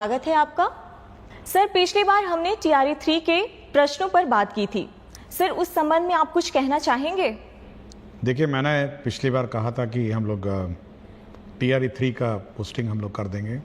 स्वागत है आपका। सर, पिछली बार हमने टीआरई 3 के प्रश्नों पर बात की थी। सर, उस संबंध में आप कुछ कहना चाहेंगे? देखिए, मैंने पिछली बार कहा था कि हम लोग टीआरई 3 का पोस्टिंग हम लोग कर देंगे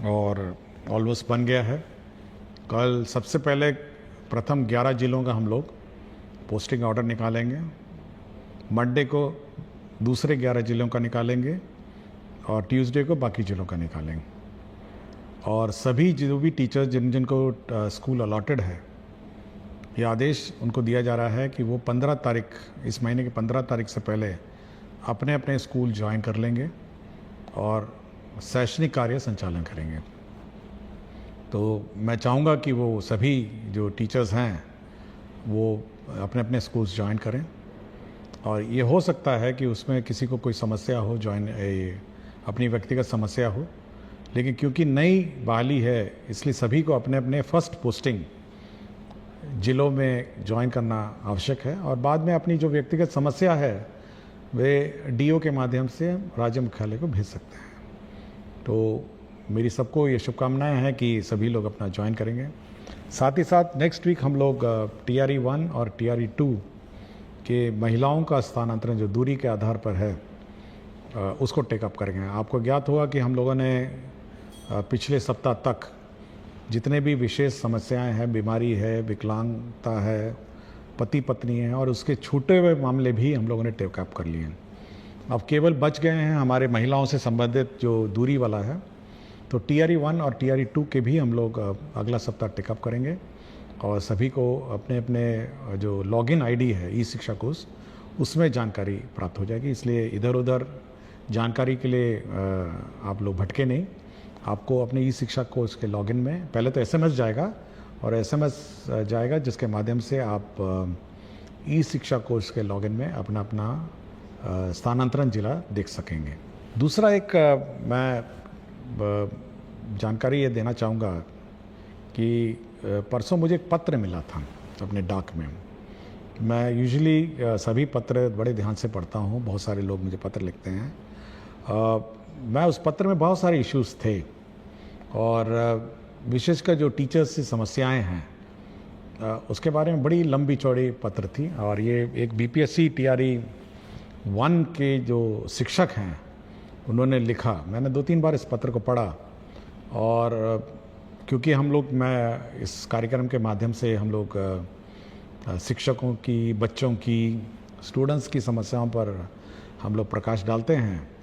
और ऑलमोस्ट बन गया है। कल सबसे पहले प्रथम 11 जिलों का हम लोग पोस्टिंग ऑर्डर निकालेंगे। मंडे को दूसरे 11 जिलों का निकालेंगे और ट्यूसडे को बाकी जिलों का निकालेंगे। और सभी जो भी टीचर्स जिनको स्कूल अलॉटेड है, ये आदेश उनको दिया जा रहा है कि वो 15 तारीख, इस महीने की 15 तारीख से पहले अपने अपने स्कूल ज्वाइन कर लेंगे और शैक्षणिक कार्य संचालन करेंगे। तो मैं चाहूँगा कि वो सभी जो टीचर्स हैं वो अपने अपने स्कूल्स ज्वाइन करें। और ये हो सकता है कि उसमें किसी को कोई समस्या हो, अपनी व्यक्तिगत समस्या हो, लेकिन क्योंकि नई बहाली है इसलिए सभी को अपने अपने फर्स्ट पोस्टिंग जिलों में ज्वाइन करना आवश्यक है और बाद में अपनी जो व्यक्तिगत समस्या है वे डीओ के माध्यम से राज्य मुख्यालय को भेज सकते हैं। तो मेरी सबको ये शुभकामनाएं हैं कि सभी लोग अपना ज्वाइन करेंगे। साथ ही साथ नेक्स्ट वीक हम लोग टीआरई 1 और टीआरई 2 के महिलाओं का स्थानांतरण जो दूरी के आधार पर है उसको टेकअप करेंगे। आपको ज्ञात होगा कि हम लोगों ने पिछले सप्ताह तक जितने भी विशेष समस्याएं हैं, बीमारी है, विकलांगता है, पति पत्नी है और उसके छूटे हुए मामले भी हम लोगों ने टेकअप कर लिए हैं। अब केवल बच गए हैं हमारे महिलाओं से संबंधित जो दूरी वाला है। तो टीआरई 1 और टीआरई 2 के भी हम लोग अगला सप्ताह टेकअप करेंगे और सभी को अपने अपने जो लॉगिन आईडी है ई शिक्षा कोष, उसमें जानकारी प्राप्त हो जाएगी। इसलिए इधर उधर जानकारी के लिए आप लोग भटके नहीं। आपको अपने ई शिक्षा कोष के लॉगिन में पहले तो एसएमएस जाएगा और एसएमएस जाएगा जिसके माध्यम से आप ई शिक्षा कोष के लॉगिन में अपना अपना स्थानांतरण जिला देख सकेंगे। दूसरा एक मैं जानकारी ये देना चाहूँगा कि परसों मुझे एक पत्र मिला था अपने डाक में। मैं यूजुअली सभी पत्र बड़े ध्यान से पढ़ता हूँ, बहुत सारे लोग मुझे पत्र लिखते हैं। मैं उस पत्र में बहुत सारे इश्यूज थे और विशेषकर जो टीचर्स की समस्याएं हैं उसके बारे में बड़ी लंबी चौड़ी पत्र थी। और ये एक बीपीएससी टीआरई 1 के जो शिक्षक हैं उन्होंने लिखा। मैंने 2-3 बार इस पत्र को पढ़ा और क्योंकि मैं इस कार्यक्रम के माध्यम से हम लोग शिक्षकों की, बच्चों की, स्टूडेंट्स की समस्याओं पर हम लोग प्रकाश डालते हैं।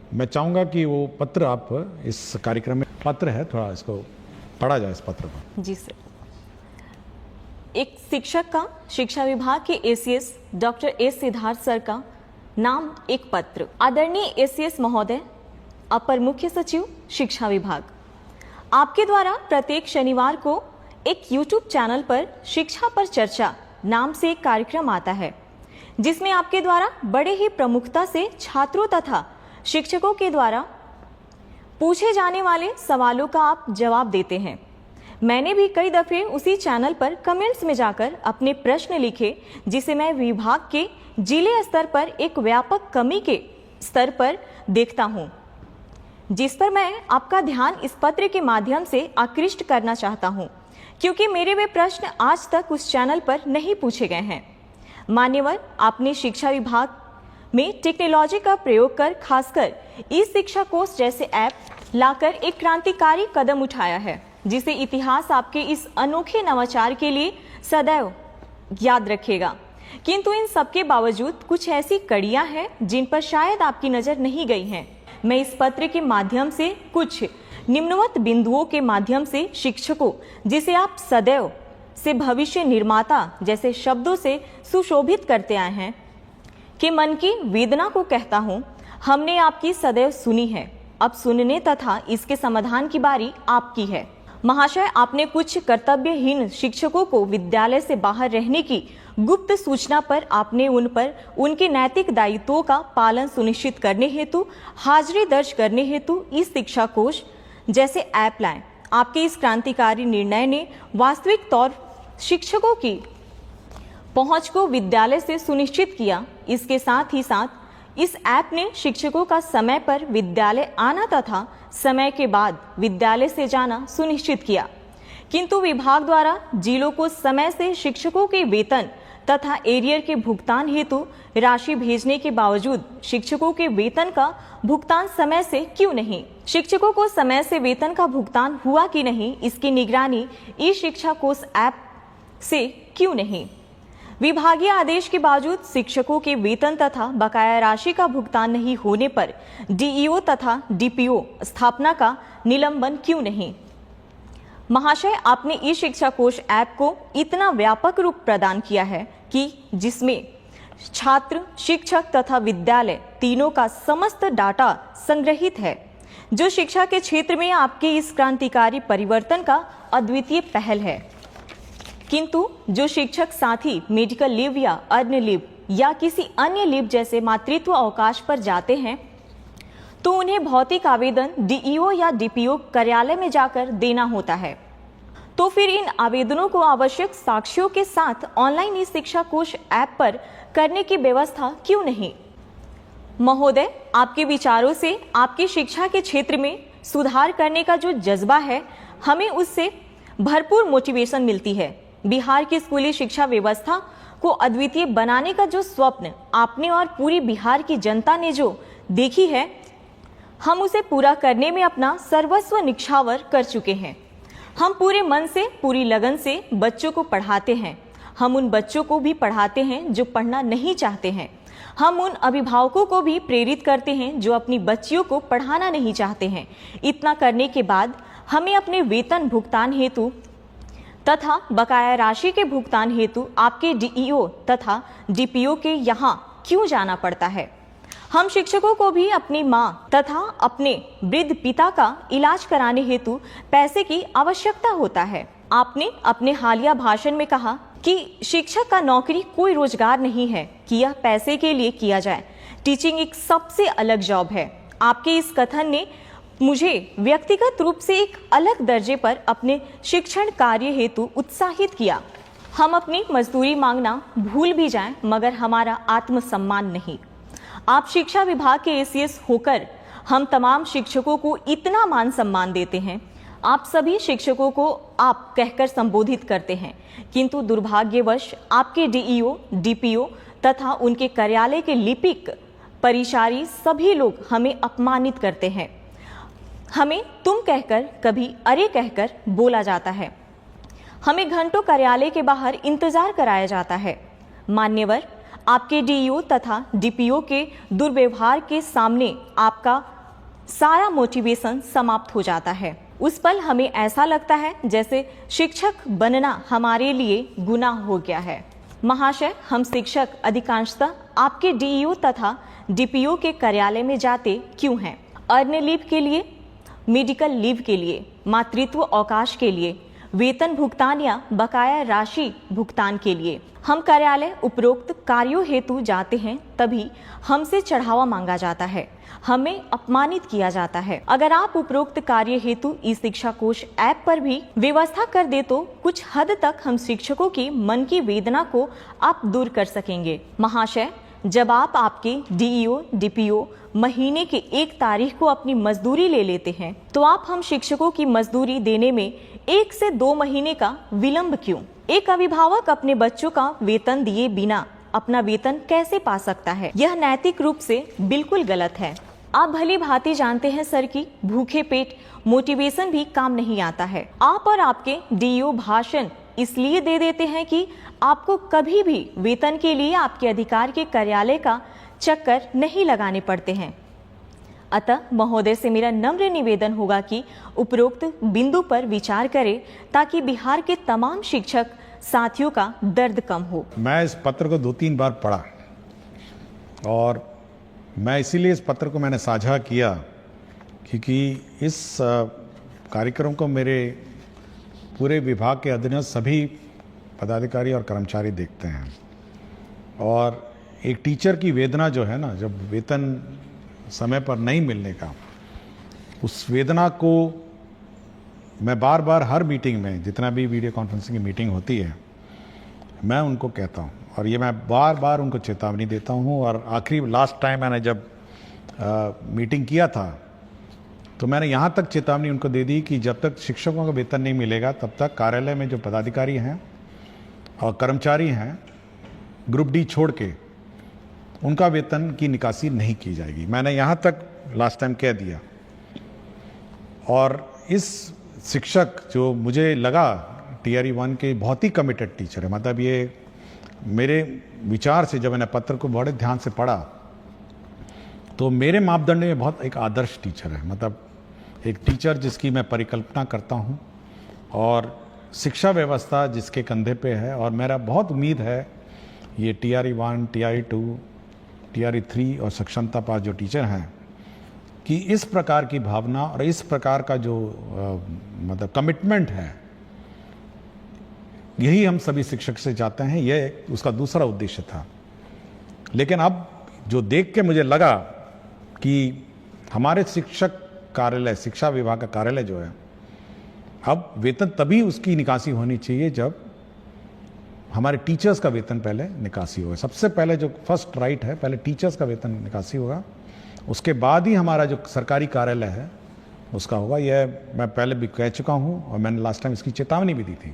मैं चाहूँगा कि वो पत्र आप इस कार्यक्रम में पत्र है, थोड़ा इसको पढ़ा जाए इस पत्र को। जी सर। एक शिक्षक का शिक्षा विभाग के ACS doctor S Siddharth sir का नाम एक पत्र। आदरणीय एसीएस महोदय, अपर मुख्य सचिव शिक्षा विभाग, आपके द्वारा प्रत्येक शनिवार को एक यूट्यूब चैनल पर शिक्षा पर चर्चा नाम से एक कार्यक्रम आता है जिसमें आपके द्वारा बड़े ही प्रमुखता से छात्रों तथा शिक्षकों के द्वारा पूछे जाने वाले सवालों का आप जवाब देते हैं। मैंने भी कई दफे उसी चैनल पर कमेंट्स में जाकर अपने प्रश्न लिखे जिसे मैं विभाग के जिले स्तर पर एक व्यापक कमी के स्तर पर देखता हूं, जिस पर मैं आपका ध्यान इस पत्र के माध्यम से आकृष्ट करना चाहता हूं, क्योंकि मेरे वे प्रश्न आज तक उस चैनल पर नहीं पूछे गए हैं। मान्यवर, आपने शिक्षा विभाग में टेक्नोलॉजी का प्रयोग कर खासकर ई शिक्षा कोष जैसे ऐप लाकर एक क्रांतिकारी कदम उठाया है जिसे इतिहास आपके इस अनोखे नवाचार के लिए सदैव याद रखेगा। किंतु इन सबके बावजूद कुछ ऐसी कड़ियां हैं जिन पर शायद आपकी नजर नहीं गई हैं। मैं इस पत्र के माध्यम से कुछ निम्नवत बिंदुओं के माध्यम से शिक्षकों, जिसे आप सदैव से भविष्य निर्माता जैसे शब्दों से सुशोभित करते आए हैं, कि मन की वेदना को कहता हूं, हमने आपकी सदैव सुनी है, अब सुनने तथा इसके समाधान की बारी आपकी है। महाशय, आपने कुछ कर्तव्यहीन शिक्षकों को विद्यालय से बाहर रहने की गुप्त सूचना पर आपने उन पर उनके नैतिक दायित्वों का पालन सुनिश्चित करने हेतु हाजिरी दर्ज करने हेतु इस शिक्षा कोष जैसे ऐप लाए। आपके इस क्रांतिकारी निर्णय ने वास्तविक तौर शिक्षकों की पहुंच को विद्यालय से सुनिश्चित किया। इसके साथ ही साथ इस ऐप ने शिक्षकों का समय पर विद्यालय आना तथा समय के बाद विद्यालय से जाना सुनिश्चित किया, किंतु विभाग द्वारा जिलों को समय से शिक्षकों के वेतन तथा एरियर के भुगतान हेतु राशि भेजने के बावजूद शिक्षकों के वेतन का भुगतान समय से क्यों नहीं? शिक्षकों को समय से वेतन का भुगतान हुआ कि नहीं, इसकी निगरानी ई शिक्षा कोष ऐप से क्यों नहीं? विभागीय आदेश के बावजूद शिक्षकों के वेतन तथा बकाया राशि का भुगतान नहीं होने पर डीईओ तथा डीपीओ स्थापना का निलंबन क्यों नहीं? महाशय, आपने ई शिक्षा कोष ऐप को इतना व्यापक रूप प्रदान किया है कि जिसमें छात्र, शिक्षक तथा विद्यालय तीनों का समस्त डाटा संग्रहित है, जो शिक्षा के क्षेत्र में आपके इस क्रांतिकारी परिवर्तन का अद्वितीय पहल है। किंतु जो शिक्षक साथी मेडिकल लीव या अर्न लीव या किसी अन्य लीव जैसे मातृत्व अवकाश पर जाते हैं, तो उन्हें भौतिक आवेदन डीईओ या डीपीओ कार्यालय में जाकर देना होता है। तो फिर इन आवेदनों को आवश्यक साक्ष्यों के साथ ऑनलाइन ई शिक्षा कोष ऐप पर करने की व्यवस्था क्यों नहीं? महोदय, आपके विचारों से आपकी शिक्षा के क्षेत्र में सुधार करने का जो जज्बा है, हमें उससे भरपूर मोटिवेशन मिलती है। बिहार की स्कूली शिक्षा व्यवस्था को अद्वितीय बनाने का जो स्वप्न आपने और पूरी बिहार की जनता ने जो देखी है, हम उसे पूरा करने में अपना सर्वस्व निछावर कर चुके हैं। हम पूरे मन से, पूरी लगन से बच्चों को पढ़ाते हैं। हम उन बच्चों को भी पढ़ाते हैं जो पढ़ना नहीं चाहते हैं। हम उन अभिभावकों को भी प्रेरित करते हैं जो अपनी बच्चियों को पढ़ाना नहीं चाहते हैं। इतना करने के बाद हमें अपने वेतन भुगतान हेतु तथा बकाया राशि के भुगतान हेतु आपके डीईओ तथा डीपीओ के यहाँ क्यों जाना पड़ता है? हम शिक्षकों को भी अपनी माँ तथा अपने वृद्ध पिता का इलाज कराने हेतु पैसे की आवश्यकता होता है। आपने अपने हालिया भाषण में कहा कि शिक्षक का नौकरी कोई रोजगार नहीं है कि यह पैसे के लिए किया जाए। टीचिंग एक सबसे अलग जॉब है। आपके इस कथन ने मुझे व्यक्तिगत रूप से एक अलग दर्जे पर अपने शिक्षण कार्य हेतु उत्साहित किया। हम अपनी मजदूरी मांगना भूल भी जाएं, मगर हमारा आत्मसम्मान नहीं। आप शिक्षा विभाग के एसीएस होकर हम तमाम शिक्षकों को इतना मान सम्मान देते हैं। आप सभी शिक्षकों को आप कहकर संबोधित करते हैं, किंतु दुर्भाग्यवश आपके डीईओ, डीपीओ तथा उनके कार्यालय के लिपिक, परिचारी सभी लोग हमें अपमानित करते हैं। हमें तुम कहकर, कभी अरे कहकर बोला जाता है। हमें घंटों कार्यालय के बाहर इंतजार कराया जाता है। मान्यवर, आपके डीईओ तथा डीपीओ के दुर्व्यवहार के सामने आपका सारा मोटिवेशन समाप्त हो जाता है। उस पल हमें ऐसा लगता है जैसे शिक्षक बनना हमारे लिए गुनाह हो गया है। महाशय, हम शिक्षक अधिकांशतः आपके डीईओ तथा डीपीओ के कार्यालय में जाते क्यों हैं? अर्न लीव के लिए, मेडिकल लीव के लिए, मातृत्व अवकाश के लिए, वेतन भुगतान या बकाया राशि भुगतान के लिए। हम कार्यालय उपरोक्त कार्यों हेतु जाते हैं, तभी हमसे चढ़ावा मांगा जाता है, हमें अपमानित किया जाता है। अगर आप उपरोक्त कार्य हेतु ई शिक्षा कोष ऐप पर भी व्यवस्था कर दे तो कुछ हद तक हम शिक्षकों की मन की वेदना को आप दूर कर सकेंगे। महाशय, जब आप आपके डीईओ, डीपीओ महीने के 1 तारीख को अपनी मजदूरी ले लेते हैं, तो आप हम शिक्षकों की मजदूरी देने में 1 से 2 महीने का विलंब क्यों? एक अभिभावक अपने बच्चों का वेतन दिए बिना अपना वेतन कैसे पा सकता है? यह नैतिक रूप से बिल्कुल गलत है। आप भली भांति जानते हैं सर कि भूखे पेट मोटिवेशन भी काम नहीं आता है। आप और आपके डीईओ भाषण इसलिए दे देते हैं कि आपको कभी भी वेतन के लिए आपके अधिकार के कार्यालय का चक्कर नहीं लगाने पड़ते हैं। अतः महोदय से मेरा नम्र निवेदन होगा कि उपरोक्त बिंदु पर विचार करें ताकि बिहार के तमाम शिक्षक साथियों का दर्द कम हो। मैं इस पत्र को 2-3 बार पढ़ा और मैं इसीलिए इस पत्र को मैंने साझा किया क्योंकि इस कार्यक्रम को मेरे पूरे विभाग के अधीनस्थ सभी पदाधिकारी और कर्मचारी देखते हैं। और एक टीचर की वेदना जो है ना, जब वेतन समय पर नहीं मिलने का, उस वेदना को मैं बार बार हर मीटिंग में, जितना भी वीडियो कॉन्फ्रेंसिंग की मीटिंग होती है, मैं उनको कहता हूँ, और ये मैं बार बार उनको चेतावनी देता हूँ। और आखिरी लास्ट टाइम मैंने जब मीटिंग किया था तो मैंने यहाँ तक चेतावनी उनको दे दी कि जब तक शिक्षकों का वेतन नहीं मिलेगा तब तक कार्यालय में जो पदाधिकारी हैं और कर्मचारी हैं ग्रुप डी छोड़ के, उनका वेतन की निकासी नहीं की जाएगी। मैंने यहाँ तक लास्ट टाइम कह दिया। और इस शिक्षक जो मुझे लगा टीआरई 1 के बहुत ही कमिटेड टीचर है, मतलब ये मेरे विचार से जब मैंने पत्र को बड़े ध्यान से पढ़ा तो मेरे मापदंड में बहुत एक आदर्श टीचर है, मतलब एक टीचर जिसकी मैं परिकल्पना करता हूँ और शिक्षा व्यवस्था जिसके कंधे पे है। और मेरा बहुत उम्मीद है ये टीआरई 1, टीआरई 2, टीआरई 3 और सक्षमता पास जो टीचर हैं कि इस प्रकार की भावना और इस प्रकार का जो मतलब कमिटमेंट है, यही हम सभी शिक्षक से चाहते हैं। ये उसका दूसरा उद्देश्य था। लेकिन अब जो देख के मुझे लगा कि हमारे शिक्षक कार्यालय, शिक्षा विभाग का कार्यालय जो है, अब वेतन तभी उसकी निकासी होनी चाहिए जब हमारे टीचर्स का वेतन पहले निकासी होगा। सबसे पहले जो फर्स्ट राइट है, पहले टीचर्स का वेतन निकासी होगा, उसके बाद ही हमारा जो सरकारी कार्यालय है उसका होगा। यह मैं पहले भी कह चुका हूँ और मैंने लास्ट टाइम इसकी चेतावनी भी दी थी।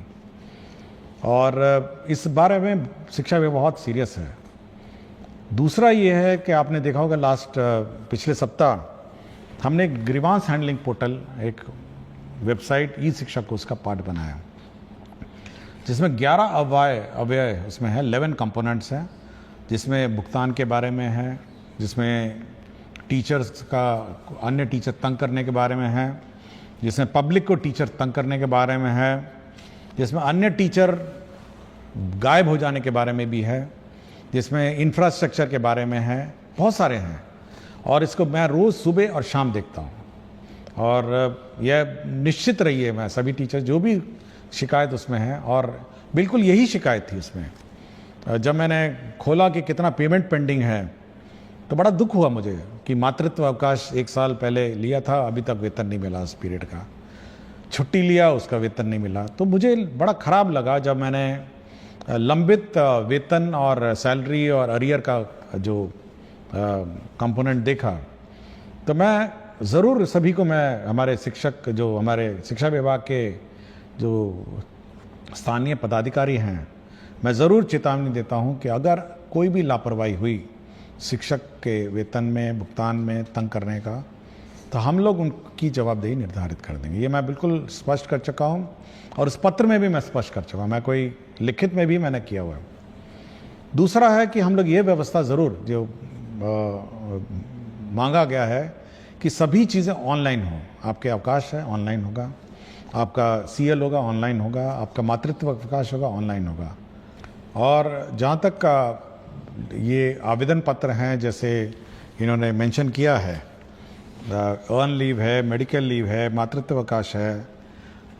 और इस बारे में शिक्षा विभाग बहुत सीरियस है। दूसरा ये है कि आपने देखा होगा पिछले सप्ताह हमने एक ग्रीवांस हैंडलिंग पोर्टल, एक वेबसाइट ई शिक्षा कोर्स का पार्ट बनाया जिसमें 11 अव्यय उसमें है, 11 कंपोनेंट्स हैं, जिसमें भुगतान के बारे में है, जिसमें टीचर्स का अन्य टीचर तंग करने के बारे में है, जिसमें पब्लिक को टीचर तंग करने के बारे में है, जिसमें अन्य टीचर गायब हो जाने के बारे में भी है, जिसमें इंफ्रास्ट्रक्चर के बारे में है, बहुत सारे हैं। और इसको मैं रोज़ सुबह और शाम देखता हूँ। और यह निश्चित रही है, मैं सभी टीचर जो भी शिकायत उसमें है, और बिल्कुल यही शिकायत थी उसमें। जब मैंने खोला कि कितना पेमेंट पेंडिंग है तो बड़ा दुख हुआ मुझे कि मातृत्व अवकाश 1 साल पहले लिया था, अभी तक वेतन नहीं मिला उस पीरियड का। छुट्टी लिया, उसका वेतन नहीं मिला। तो मुझे बड़ा ख़राब लगा जब मैंने लंबित वेतन और सैलरी और अरियर का जो कंपोनेंट देखा। तो मैं ज़रूर सभी को, मैं हमारे शिक्षक, जो हमारे शिक्षा विभाग के जो स्थानीय पदाधिकारी हैं, मैं ज़रूर चेतावनी देता हूं कि अगर कोई भी लापरवाही हुई शिक्षक के वेतन में, भुगतान में तंग करने का, तो हम लोग उनकी जवाबदेही निर्धारित कर देंगे। ये मैं बिल्कुल स्पष्ट कर चुका हूं और उस पत्र में भी मैं स्पष्ट कर चुका हूं, मैं कोई लिखित में भी मैंने किया हुआ है। दूसरा है कि हम लोग ये व्यवस्था ज़रूर जो मांगा गया है कि सभी चीज़ें ऑनलाइन हो। आपके अवकाश है ऑनलाइन होगा, आपका सीएल होगा ऑनलाइन होगा, आपका मातृत्व अवकाश होगा ऑनलाइन होगा। और जहाँ तक का ये आवेदन पत्र हैं, जैसे इन्होंने मेंशन किया है, अर्न लीव है, मेडिकल लीव है, मातृत्व अवकाश है,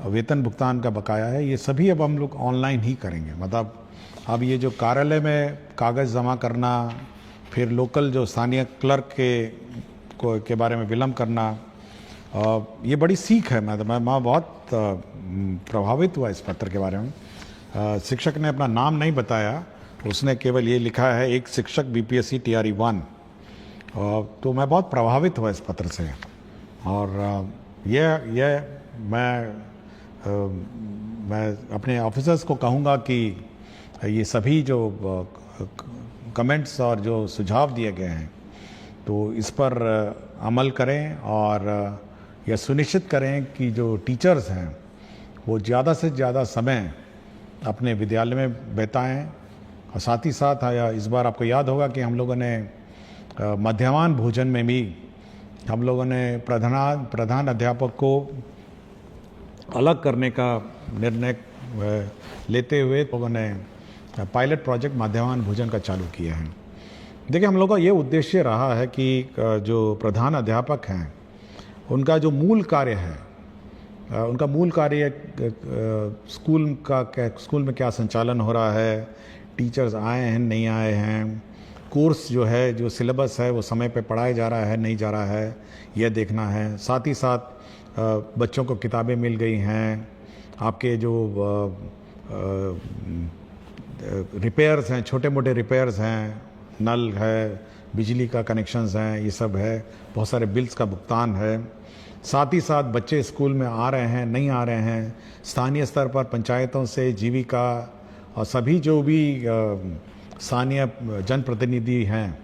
वेतन भुगतान का बकाया है, ये सभी अब हम लोग ऑनलाइन ही करेंगे। मतलब अब ये जो कार्यालय में कागज़ जमा करना, फिर लोकल जो स्थानीय क्लर्क के बारे में विलम्ब करना, ये बड़ी सीख है। मैं बहुत प्रभावित हुआ इस पत्र के बारे में। शिक्षक ने अपना नाम नहीं बताया, उसने केवल ये लिखा है, एक शिक्षक बीपीएससी टीआरई 1। तो मैं बहुत प्रभावित हुआ इस पत्र से। और ये मैं अपने ऑफिसर्स को कहूँगा कि ये सभी जो कमेंट्स और जो सुझाव दिए गए हैं तो इस पर अमल करें और यह सुनिश्चित करें कि जो टीचर्स हैं वो ज़्यादा से ज़्यादा समय अपने विद्यालय में बिताएं। और साथ ही साथ इस बार आपको याद होगा कि हम लोगों ने मध्याह्न भोजन में भी हम लोगों ने प्रधान अध्यापक को अलग करने का निर्णय लेते हुए लोगों ने पायलट प्रोजेक्ट मध्याह्न भोजन का चालू किया है। देखिए, हम लोगों का ये उद्देश्य रहा है कि जो प्रधान अध्यापक हैं उनका जो मूल कार्य है, उनका मूल कार्य स्कूल में क्या संचालन हो रहा है, टीचर्स आए हैं नहीं आए हैं, कोर्स जो है, जो सिलेबस है वो समय पे पढ़ाया जा रहा है नहीं जा रहा है, यह देखना है। साथ ही साथ बच्चों को किताबें मिल गई हैं, आपके जो रिपेयर्स हैं, छोटे मोटे रिपेयर्स हैं, नल है, बिजली का कनेक्शंस हैं, ये सब है, बहुत सारे बिल्स का भुगतान है। साथ ही साथ बच्चे स्कूल में आ रहे हैं, नहीं आ रहे हैं, स्थानीय स्तर पर पंचायतों से जीविका और सभी जो भी स्थानीय जनप्रतिनिधि हैं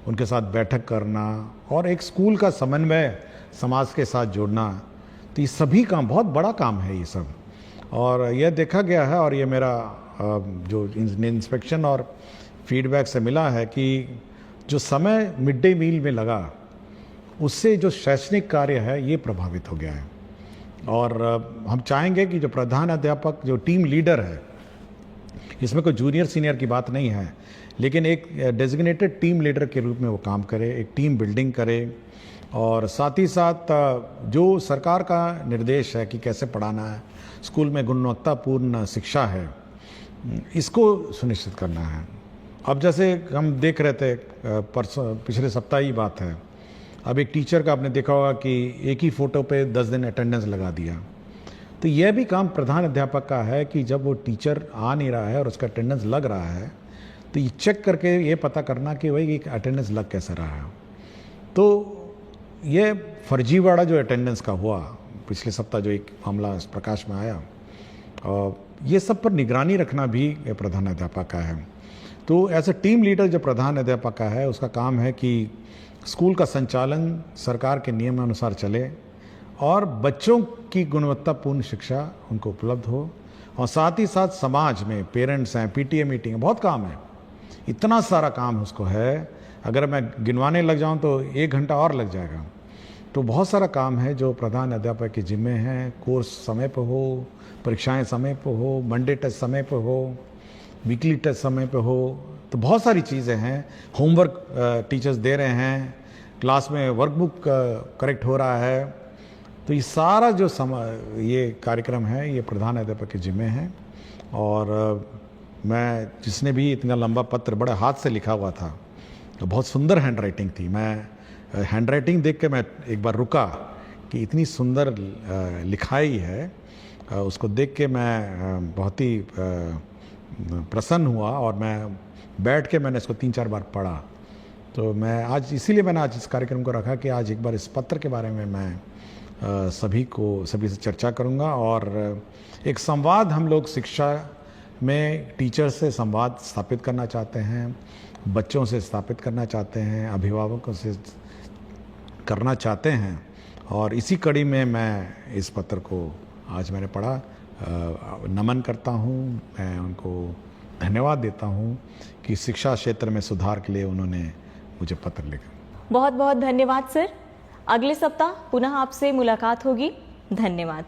उनके साथ बैठक करना और एक स्कूल का समन्वय समाज के साथ जोड़ना, तो ये सभी काम बहुत बड़ा काम है ये सब। और यह देखा गया है और ये मेरा जो इंस्पेक्शन और फीडबैक से मिला है कि जो समय मिड डे मील में लगा उससे जो शैक्षणिक कार्य है ये प्रभावित हो गया है। और हम चाहेंगे कि जो प्रधान अध्यापक, जो टीम लीडर है, इसमें कोई जूनियर सीनियर की बात नहीं है, लेकिन एक डेजिग्नेटेड टीम लीडर के रूप में वो काम करे, एक टीम बिल्डिंग करे और साथ ही साथ जो सरकार का निर्देश है कि कैसे पढ़ाना है, स्कूल में गुणवत्तापूर्ण शिक्षा है, इसको सुनिश्चित करना है। अब जैसे हम देख रहे थे परसों, पिछले सप्ताह ही बात है, अब एक टीचर का आपने देखा होगा कि एक ही फ़ोटो पे 10 दिन अटेंडेंस लगा दिया। तो यह भी काम प्रधान अध्यापक का है कि जब वो टीचर आ नहीं रहा है और उसका अटेंडेंस लग रहा है तो ये चेक करके ये पता करना कि भाई अटेंडेंस लग कैसे रहा है। तो ये फर्जीवाड़ा जो अटेंडेंस का हुआ पिछले सप्ताह, जो एक मामला प्रकाश में आया, ये सब पर निगरानी रखना भी प्रधान अध्यापक का है। तो एज ए टीम लीडर जो प्रधान अध्यापक का है, उसका काम है कि स्कूल का संचालन सरकार के नियमानुसार चले और बच्चों की गुणवत्तापूर्ण शिक्षा उनको उपलब्ध हो। और साथ ही साथ समाज में पेरेंट्स हैं, पीटीए मीटिंग, बहुत काम है, इतना सारा काम उसको है, अगर मैं गिनवाने लग जाऊं तो 1 घंटा और लग जाएगा। तो बहुत सारा काम है जो प्रधान अध्यापक के जिम्मे हैं। कोर्स समय पर हो, परीक्षाएं समय पर हो, मंडे टेस्ट समय पर हो, वीकली टेस्ट समय पे हो, तो बहुत सारी चीज़ें हैं। होमवर्क टीचर्स दे रहे हैं, क्लास में वर्कबुक करेक्ट हो रहा है, तो ये सारा जो ये कार्यक्रम है ये प्रधान अध्यापक के जिम्मे है। और मैं, जिसने भी इतना लंबा पत्र बड़े हाथ से लिखा हुआ था, तो बहुत सुंदर हैंड राइटिंग थी। मैं हैंड राइटिंग देख के मैं एक बार रुका कि इतनी सुंदर लिखाई है, उसको देख के मैं बहुत ही प्रसन्न हुआ और मैं बैठ के मैंने इसको 3-4 बार पढ़ा। तो मैं आज, इसीलिए मैंने आज इस कार्यक्रम को रखा कि आज एक बार इस पत्र के बारे में मैं सभी से चर्चा करूंगा और एक संवाद हम लोग शिक्षा में टीचर से संवाद स्थापित करना चाहते हैं, बच्चों से स्थापित करना चाहते हैं, अभिभावकों से करना चाहते हैं। और इसी कड़ी में मैं इस पत्र को आज मैंने पढ़ा, नमन करता हूँ, मैं उनको धन्यवाद देता हूँ कि शिक्षा क्षेत्र में सुधार के लिए उन्होंने मुझे पत्र लिखा। बहुत बहुत धन्यवाद सर। अगले सप्ताह पुनः आपसे मुलाकात होगी। धन्यवाद।